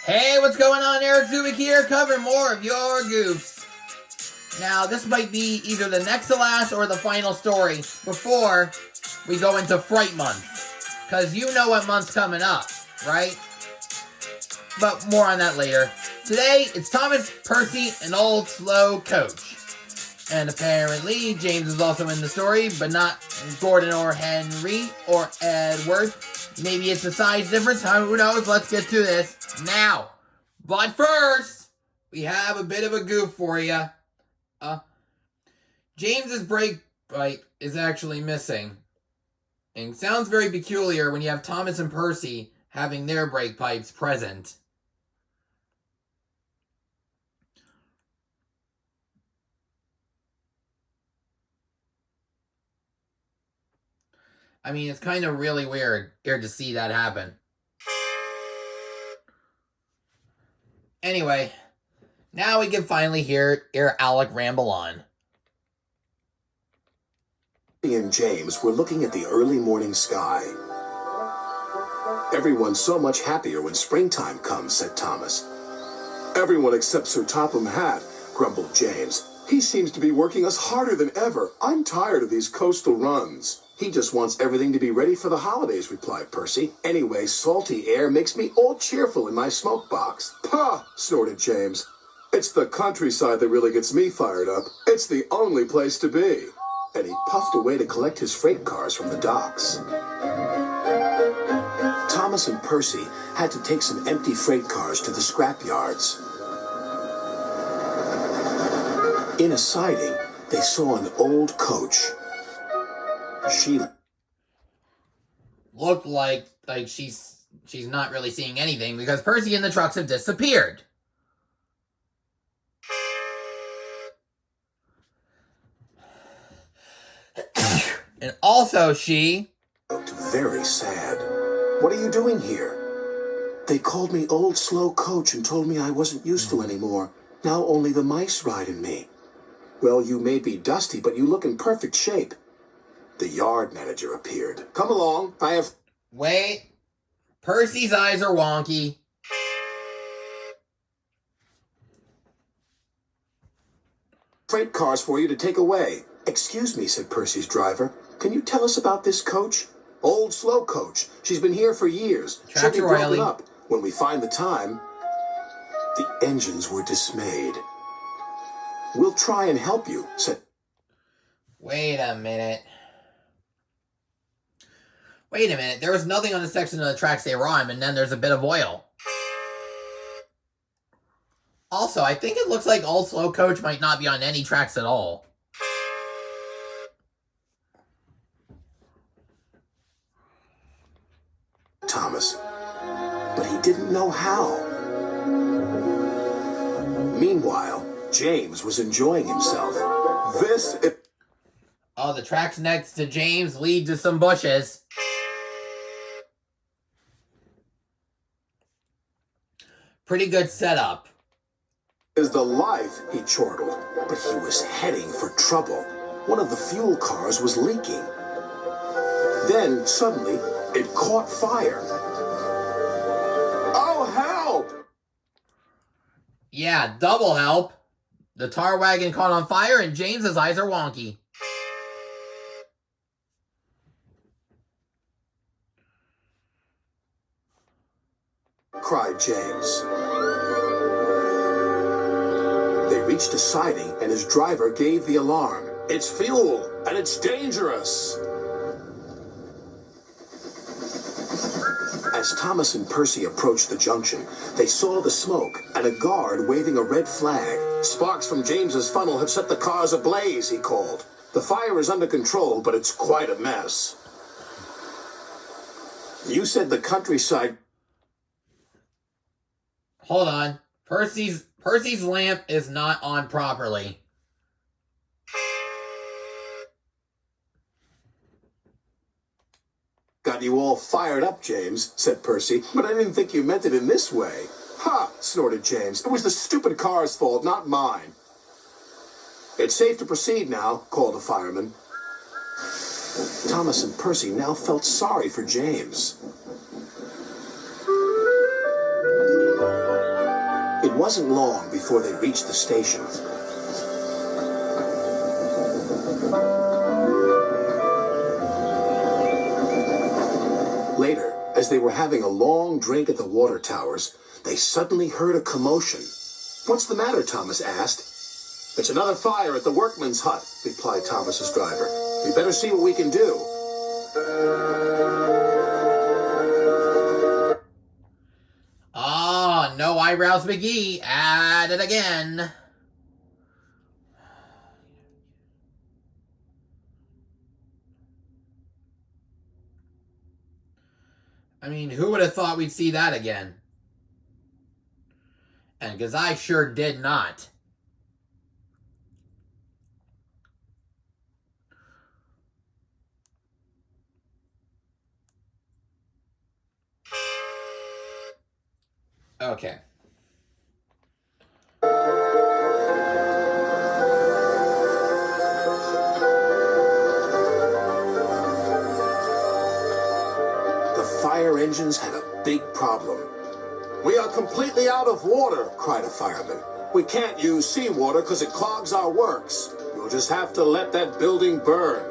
Hey, what's going on? Eric Zubik here, covering more of your Goofs. Now, this might be either the next to last or the final story before we go into Fright Month. Because you know what month's coming up, right? But more on that later. Today, it's Thomas, Percy, and Old Slow Coach. And apparently, James is also in the story, but not Gordon or Henry or Edward. Maybe it's a size difference. Who knows? Let's get to this now. But first, we have a bit of a goof for you. James's brake pipe is actually missing. And it sounds very peculiar when you have Thomas and Percy having their brake pipes present. I mean, it's kind of really weird here to see that happen. Anyway, now we can finally hear Alec ramble on. And James were looking at the early morning sky. "Everyone's so much happier when springtime comes," said Thomas. "Everyone except Sir Topham Hatt," grumbled James. "He seems to be working us harder than ever. I'm tired of these coastal runs." "He just wants everything to be ready for the holidays," replied Percy. "Anyway, salty air makes me all cheerful in my smoke box." "Pah!" snorted James. "It's the countryside that really gets me fired up. It's the only place to be." And he puffed away to collect his freight cars from the docks. Thomas and Percy had to take some empty freight cars to the scrap yards. In a siding, they saw an old coach. She looked like she's not really seeing anything because Percy and the trucks have disappeared. And also she looked very sad. "What are you doing here?" "They called me Old Slow Coach and told me I wasn't useful anymore. Now only the mice ride in me." "Well, you may be dusty, but you look in perfect shape." The yard manager appeared. "Come along, I have..." Wait. Percy's eyes are wonky. "Freight cars for you to take away." "Excuse me," said Percy's driver. "Can you tell us about this coach?" "Old Slow Coach. She's been here for years. She'll be broken up when we find the time." The engines were dismayed. "We'll try and help you," said... Wait a minute. There was nothing on the section of the tracks they were on, and then there's a bit of oil. Also, I think it looks like Old Slow Coach might not be on any tracks at all. Thomas, but he didn't know how. Meanwhile, James was enjoying himself. Oh, the tracks next to James lead to some bushes. Pretty good setup. "Is the life," he chortled, but he was heading for trouble. One of the fuel cars was leaking. Then, suddenly, it caught fire. "Oh, help!" Yeah, double help. The tar wagon caught on fire and James's eyes are wonky. Cried James. They reached a siding and his driver gave the alarm. "It's fuel and it's dangerous." As Thomas and Percy approached the junction, they saw the smoke and a guard waving a red flag. "Sparks from James's funnel have set the cars ablaze," he called. "The fire is under control, but it's quite a mess." "You said the countryside..." Hold on. Percy's lamp is not on properly. "Got you all fired up, James," said Percy, "but I didn't think you meant it in this way." "Ha!" snorted James. "It was the stupid car's fault, not mine." "It's safe to proceed now," called the fireman. Thomas and Percy now felt sorry for James. wasn't long before they reached the station. Later, as they were having a long drink at the water towers, they suddenly heard a commotion. "What's the matter?" Thomas asked. "It's another fire at the workman's hut," replied Thomas's driver. "We better see what we can do." Ah, no eyebrows McGee, at it again. I mean, who would have thought we'd see that again? And because I sure did not. Okay. The fire engines had a big problem. "We are completely out of water," cried a fireman. "We can't use seawater because it clogs our works. You'll just have to let that building burn."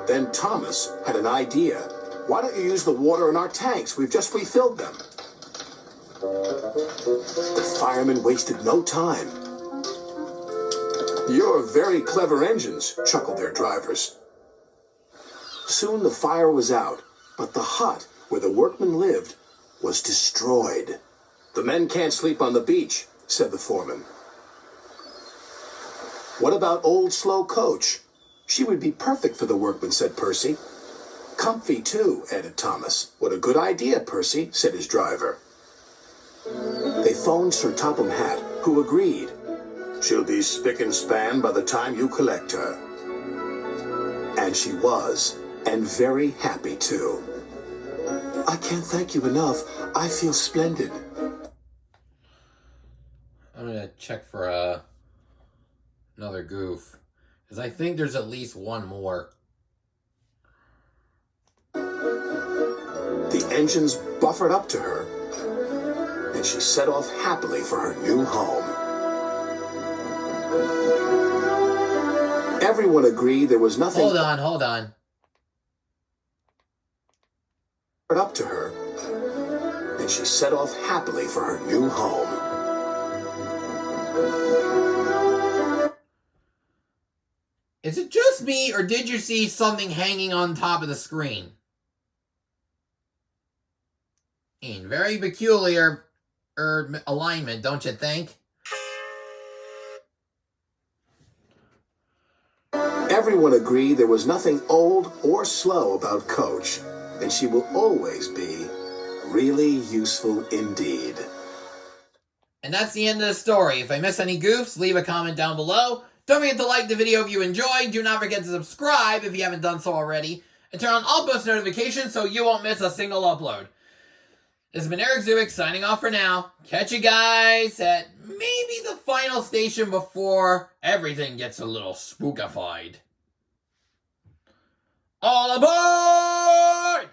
Then Thomas had an idea. "Why don't you use the water in our tanks? We've just refilled them." The firemen wasted no time. "You're very clever engines," chuckled their drivers. Soon the fire was out, but the hut where the workmen lived was destroyed. "The men can't sleep on the beach," said the foreman. "What about old slow Coach? She would be perfect for the workmen," said Percy. "Comfy too," added Thomas. "What a good idea, Percy," said his driver. They phoned Sir Topham Hatt, who agreed. "She'll be spick and span by the time you collect her." And she was, and very happy too. "I can't thank you enough. I feel splendid." I'm going to check for another goof. Because I think there's at least one more. The engines buffered up to her, and she set off happily for her new home. Everyone agreed there was nothing... Hold on. ...up to her, and she set off happily for her new home. Is it just me, or did you see something hanging on top of the screen? And very peculiar alignment, don't you think? Everyone agreed there was nothing old or slow about Coach, and she will always be really useful indeed. And that's the end of the story. If I miss any goofs, leave a comment down below. Don't forget to like the video if you enjoyed. Do not forget to subscribe if you haven't done so already. And turn on all post notifications so you won't miss a single upload. This has been Eric Zuick signing off for now. Catch you guys at maybe the final station before everything gets a little spookified. All aboard!